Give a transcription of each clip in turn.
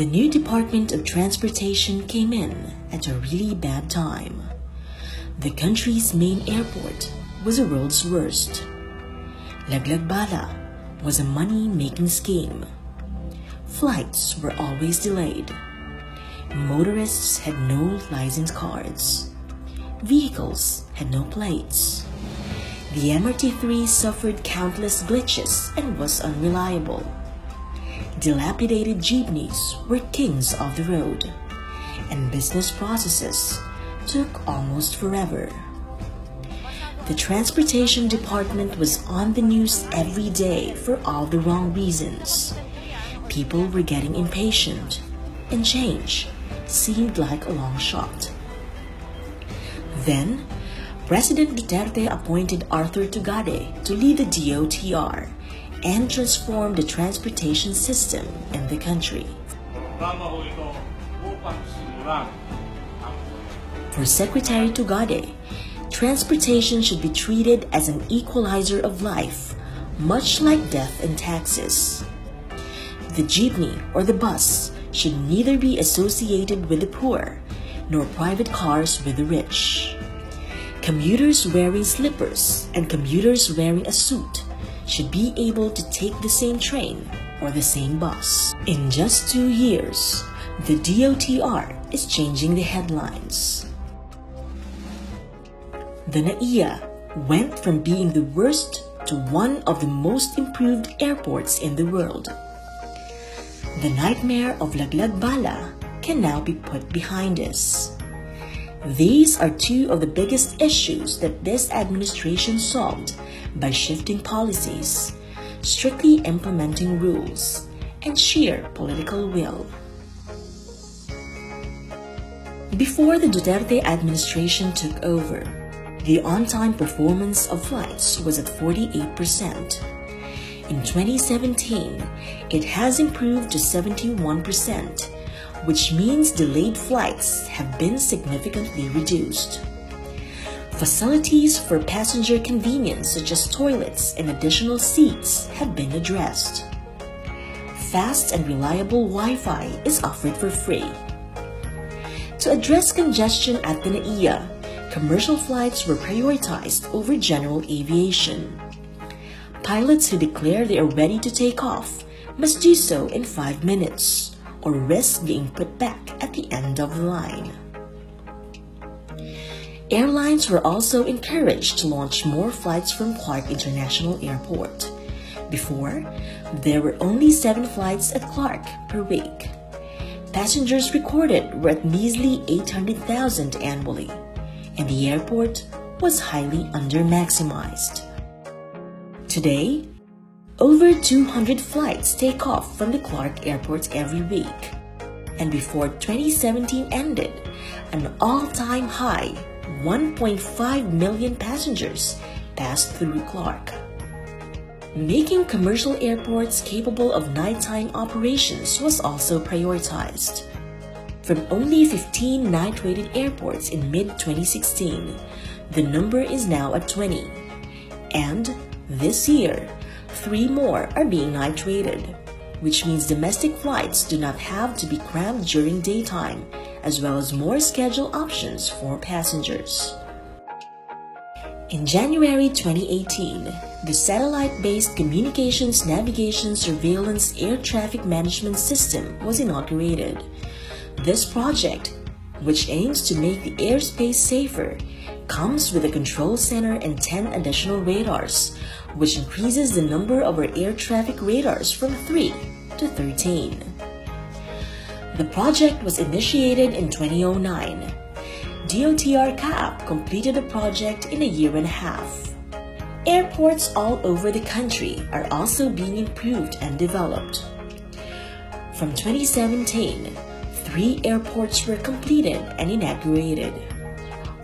The new Department of Transportation came in at a really bad time. The country's main airport was the world's worst. Laglagbala was a money-making scheme. Flights were always delayed. Motorists had no license cards. Vehicles had no plates. The MRT-3 suffered countless glitches and was unreliable. Dilapidated jeepneys were kings of the road, and business processes took almost forever. The Transportation Department was on the news every day for all the wrong reasons. People were getting impatient, and change seemed like a long shot. Then, President DOTr appointed Arthur Tugade to lead the DOTr and transform the transportation system in the country. For Secretary Tugade, transportation should be treated as an equalizer of life, much like death and taxes. The jeepney or the bus should neither be associated with the poor, nor private cars with the rich. Commuters wearing slippers and commuters wearing a suit should be able to take the same train or the same bus. In just 2 years, the DOTr is changing the headlines. The NAIA went from being the worst to one of the most improved airports in the world. The nightmare of Laglagbala can now be put behind us. These are two of the biggest issues that this administration solved by shifting policies, strictly implementing rules, and sheer political will. Before the Duterte administration took over, the on-time performance of flights was at 48%. In 2017, it has improved to 71%, which means delayed flights have been significantly reduced. Facilities for passenger convenience such as toilets and additional seats have been addressed. Fast and reliable Wi-Fi is offered for free. To address congestion at the NAIA, commercial flights were prioritized over general aviation. Pilots who declare they are ready to take off must do so in 5 minutes, or risk being put back at the end of the line. Airlines were also encouraged to launch more flights from Clark International Airport. Before, there were only 7 flights at Clark per week. Passengers recorded were at measly 800,000 annually, and the airport was highly under-maximized. Today, over 200 flights take off from the Clark Airport every week, and before 2017 ended, an all-time high 1.5 million passengers passed through Clark. Making commercial airports capable of nighttime operations was also prioritized. From only 15 night-rated airports in mid-2016, the number is now at 20, and this year, 3 more are being night-rated, which means domestic flights do not have to be crammed during daytime, as well as more schedule options for passengers. In January 2018, the satellite-based Communications Navigation Surveillance Air Traffic Management System was inaugurated. This project, which aims to make the airspace safer, comes with a control center and 10 additional radars, which increases the number of our air traffic radars from 3 to 13. The project was initiated in 2009. DOTr CAAP completed the project in a year and a half. Airports all over the country are also being improved and developed. From 2017, 3 airports were completed and inaugurated.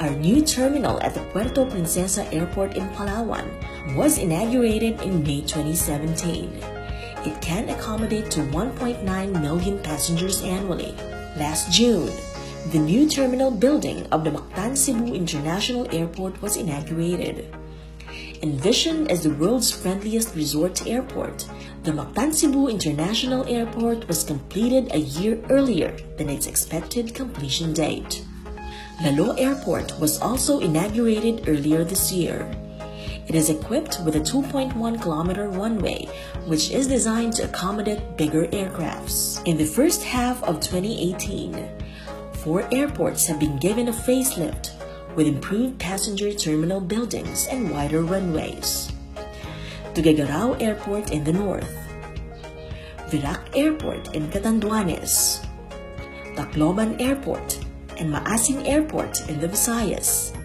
Our new terminal at the Puerto Princesa Airport in Palawan was inaugurated in May 2017. It can accommodate to 1.9 million passengers annually. Last June, the new terminal building of the Mactan Cebu International Airport was inaugurated. Envisioned as the world's friendliest resort airport, The Mactan Cebu International Airport was completed a year earlier than its expected completion date. Lalo Airport was also inaugurated earlier this year. It is equipped with a 2.1-kilometer runway, which is designed to accommodate bigger aircrafts. In the first half of 2018, 4 airports have been given a facelift with improved passenger terminal buildings and wider runways. Tuguegarao Airport in the north, Virac Airport in Catanduanes, Tacloban Airport and Maasin Airport in the Visayas,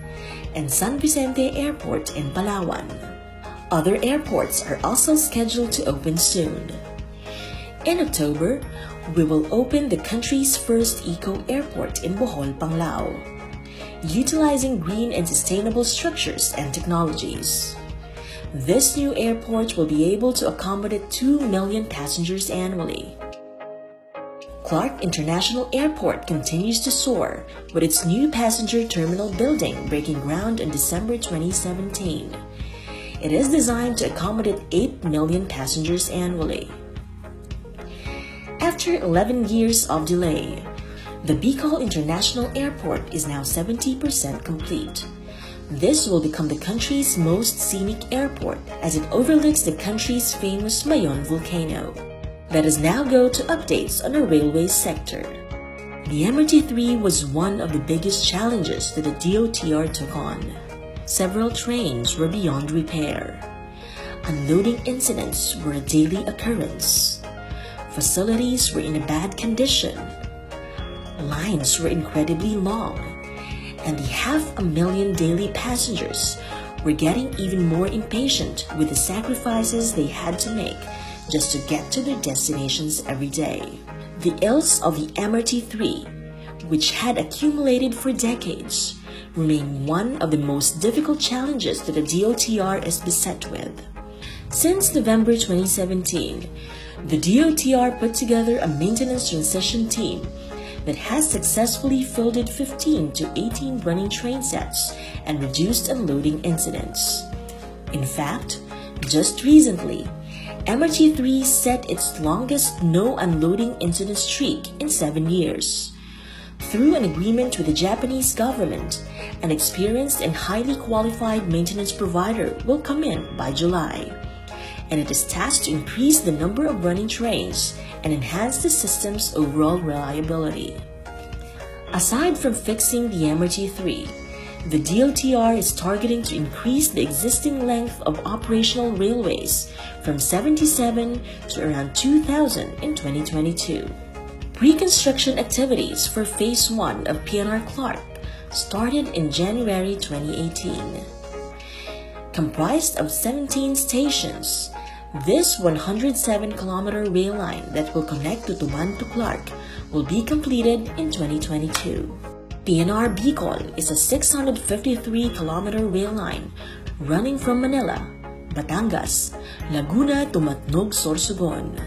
and San Vicente Airport in Palawan. Other airports are also scheduled to open soon. In October, we will open the country's first eco-airport in Bohol, Panglao, utilizing green and sustainable structures and technologies. This new airport will be able to accommodate 2 million passengers annually. Clark International Airport continues to soar with its new passenger terminal building breaking ground in December 2017. It is designed to accommodate 8 million passengers annually. After 11 years of delay, the Bicol International Airport is now 70% complete. This will become the country's most scenic airport as it overlooks the country's famous Mayon volcano. Let us now go to updates on the railway sector. The MRT-3 was one of the biggest challenges that the DOTr took on. Several trains were beyond repair. Unloading incidents were a daily occurrence. Facilities were in a bad condition. Lines were incredibly long, and the 500,000 daily passengers were getting even more impatient with the sacrifices they had to make just to get to their destinations every day. The ills of the MRT-3, which had accumulated for decades, remain one of the most difficult challenges that the DOTr is beset with. Since November 2017, the DOTr put together a maintenance transition team that has successfully fielded 15 to 18 running train sets and reduced unloading incidents. In fact, just recently, MRT-3 set its longest no unloading incident streak in 7 years. Through an agreement with the Japanese government, an experienced and highly qualified maintenance provider will come in by July, and it is tasked to increase the number of running trains and enhance the system's overall reliability. Aside from fixing the MRT-3, the DOTr is targeting to increase the existing length of operational railways from 77 to around 2,000 in 2022. Pre-construction activities for Phase 1 of PNR Clark started in January 2018. Comprised of 17 stations, this 107-kilometer rail line that will connect Tutuban to Clark will be completed in 2022. PNR Bicol is a 653-kilometer rail line running from Manila, Batangas, Laguna to Matnog, Sorsogon.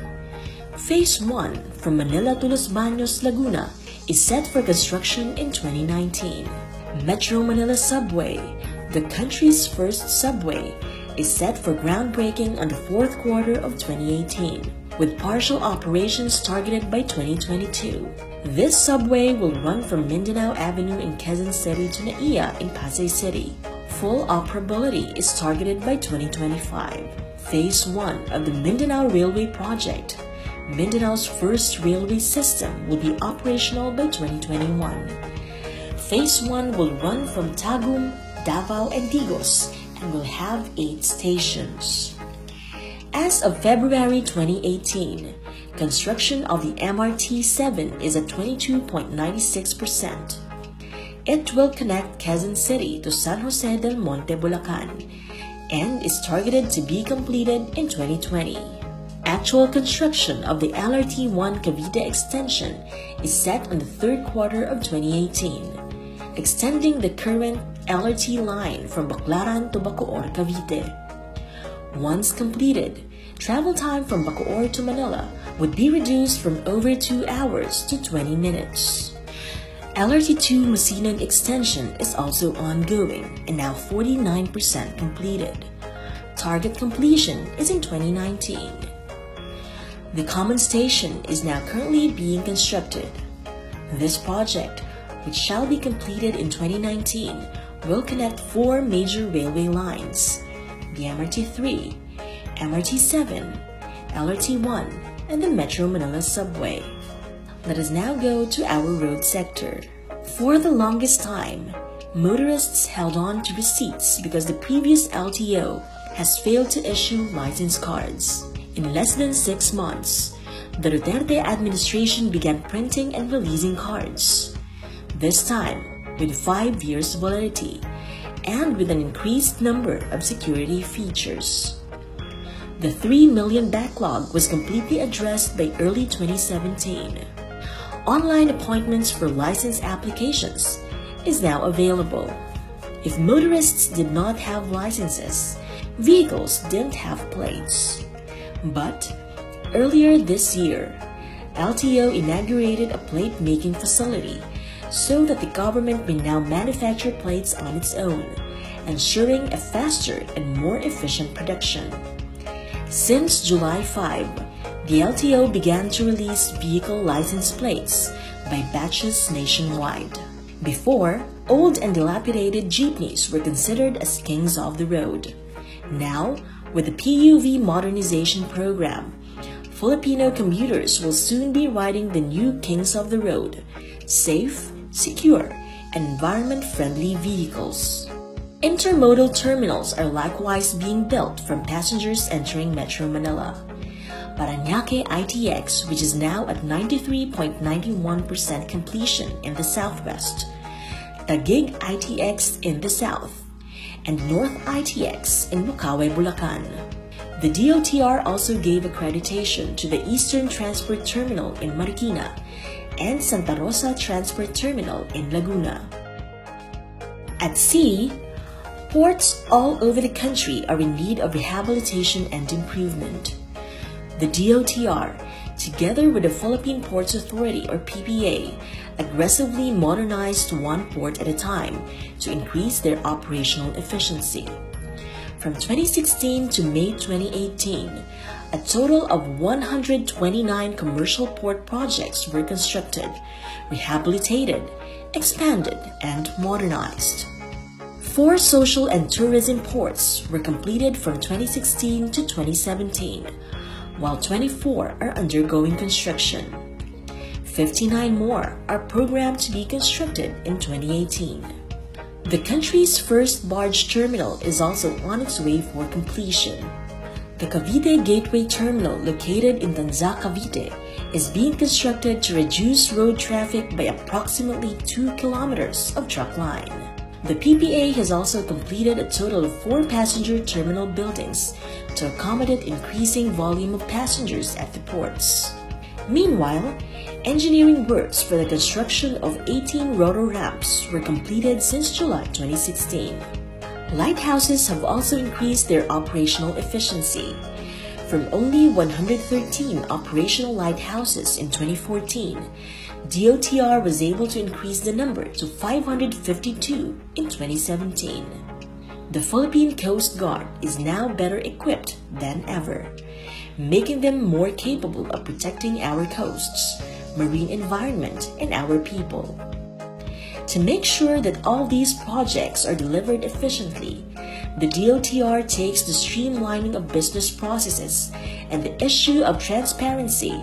Phase 1 from Manila to Los Baños, Laguna is set for construction in 2019. Metro Manila Subway, the country's first subway, is set for groundbreaking on the 4th quarter of 2018, with partial operations targeted by 2022. This subway will run from Mindanao Avenue in Quezon City to Naiya in Pasay City. Full operability is targeted by 2025. Phase 1 of the Mindanao Railway Project, Mindanao's first railway system, will be operational by 2021. Phase 1 will run from Tagum, Davao, and Digos and will have 8 stations. As of February 2018, construction of the MRT-7 is at 22.96%. It will connect Quezon City to San Jose del Monte, Bulacan, and is targeted to be completed in 2020. Actual construction of the LRT-1 Cavite extension is set on the 3rd quarter of 2018, extending the current LRT line from Baclaran to Bacoor, Cavite. Once completed, travel time from Bacoor to Manila would be reduced from over 2 hours to 20 minutes. LRT-2 Masinag extension is also ongoing and now 49% completed. Target completion is in 2019. The common station is now currently being constructed. This project, which shall be completed in 2019, will connect 4 major railway lines: the MRT-3, MRT-7, LRT-1, and the Metro Manila subway. Let us now go to our road sector. For the longest time, motorists held on to receipts because the previous LTO has failed to issue license cards. In less than 6 months, the DOTr administration began printing and releasing cards. This time, with 5 years validity and with an increased number of security features. The 3 million backlog was completely addressed by early 2017. Online appointments for license applications is now available. If motorists did not have licenses, vehicles didn't have plates. But earlier this year, LTO inaugurated a plate-making facility so that the government may now manufacture plates on its own, ensuring a faster and more efficient production. Since July 5, the LTO began to release vehicle license plates by batches nationwide. Before, old and dilapidated jeepneys were considered as kings of the road. Now, with the PUV modernization program, Filipino commuters will soon be riding the new kings of the road, safe, secure, and environment-friendly vehicles. Intermodal terminals are likewise being built from passengers entering Metro Manila. Parañaque ITX, which is now at 93.91% completion in the southwest, Taguig ITX in the south, and North ITX in Bukawe, Bulacan. The DOTr also gave accreditation to the Eastern Transport Terminal in Marikina and Santa Rosa Transport Terminal in Laguna. At sea, ports all over the country are in need of rehabilitation and improvement. The DOTr, together with the Philippine Ports Authority or PPA, aggressively modernized one port at a time to increase their operational efficiency. From 2016 to May 2018, a total of 129 commercial port projects were constructed, rehabilitated, expanded, and modernized. 4 social and tourism ports were completed from 2016 to 2017, while 24 are undergoing construction. 59 more are programmed to be constructed in 2018. The country's first barge terminal is also on its way for completion. The Cavite Gateway Terminal, located in Tanza, Cavite, is being constructed to reduce road traffic by approximately 2 kilometers of truck line. The PPA has also completed a total of 4 passenger terminal buildings to accommodate increasing volume of passengers at the ports. Meanwhile, engineering works for the construction of 18 rotor ramps were completed since July 2016. Lighthouses have also increased their operational efficiency. From only 113 operational lighthouses in 2014, DOTr was able to increase the number to 552 in 2017. The Philippine Coast Guard is now better equipped than ever, making them more capable of protecting our coasts, marine environment, and our people. To make sure that all these projects are delivered efficiently, the DOTr takes the streamlining of business processes and the issue of transparency,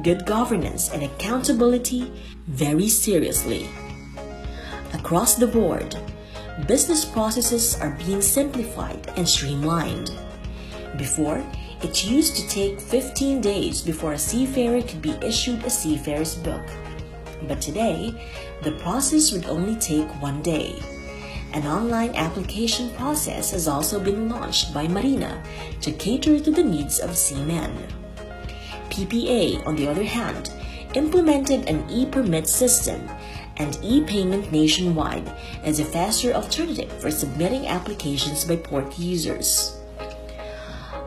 good governance, and accountability very seriously. Across the board, business processes are being simplified and streamlined. Before, it used to take 15 days before a seafarer could be issued a seafarer's book. But today, the process would only take 1 day. An online application process has also been launched by Marina to cater to the needs of seamen. PPA, on the other hand, implemented an e-permit system and e-payment nationwide as a faster alternative for submitting applications by port users.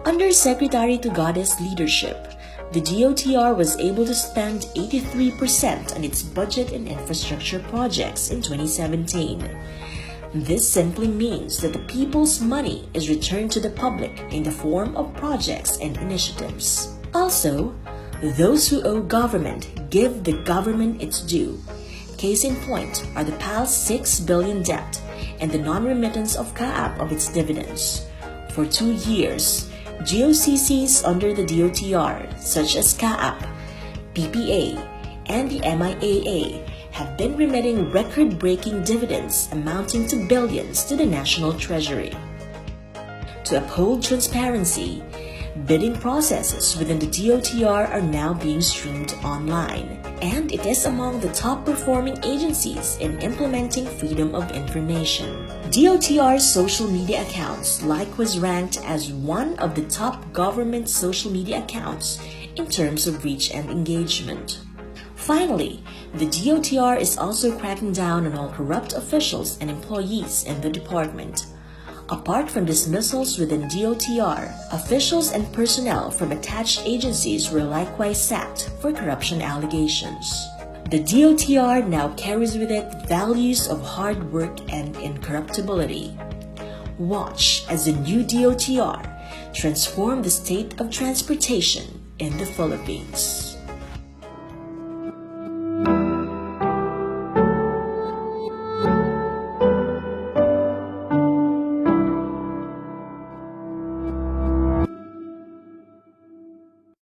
Under Secretary Tugada's leadership, the DOTr was able to spend 83% on its budget and infrastructure projects in 2017. This simply means that the people's money is returned to the public in the form of projects and initiatives. Also, Those who owe government give the government its due. Case in point are the PAL's 6 billion debt and the non-remittance of CAAP of its dividends. For 2 years, GOCCs under the DOTr, such as CAAP, PPA, and the MIAA, have been remitting record-breaking dividends amounting to billions to the national treasury. To uphold transparency, bidding processes within the DOTr are now being streamed online, and it is among the top-performing agencies in implementing freedom of information. DOTr's social media accounts was ranked as one of the top government social media accounts in terms of reach and engagement. Finally, the DOTr is also cracking down on all corrupt officials and employees in the department. Apart from dismissals within DOTr, officials and personnel from attached agencies were likewise sacked for corruption allegations. The DOTr now carries with it values of hard work and incorruptibility. Watch as the new DOTr transform the state of transportation in the Philippines.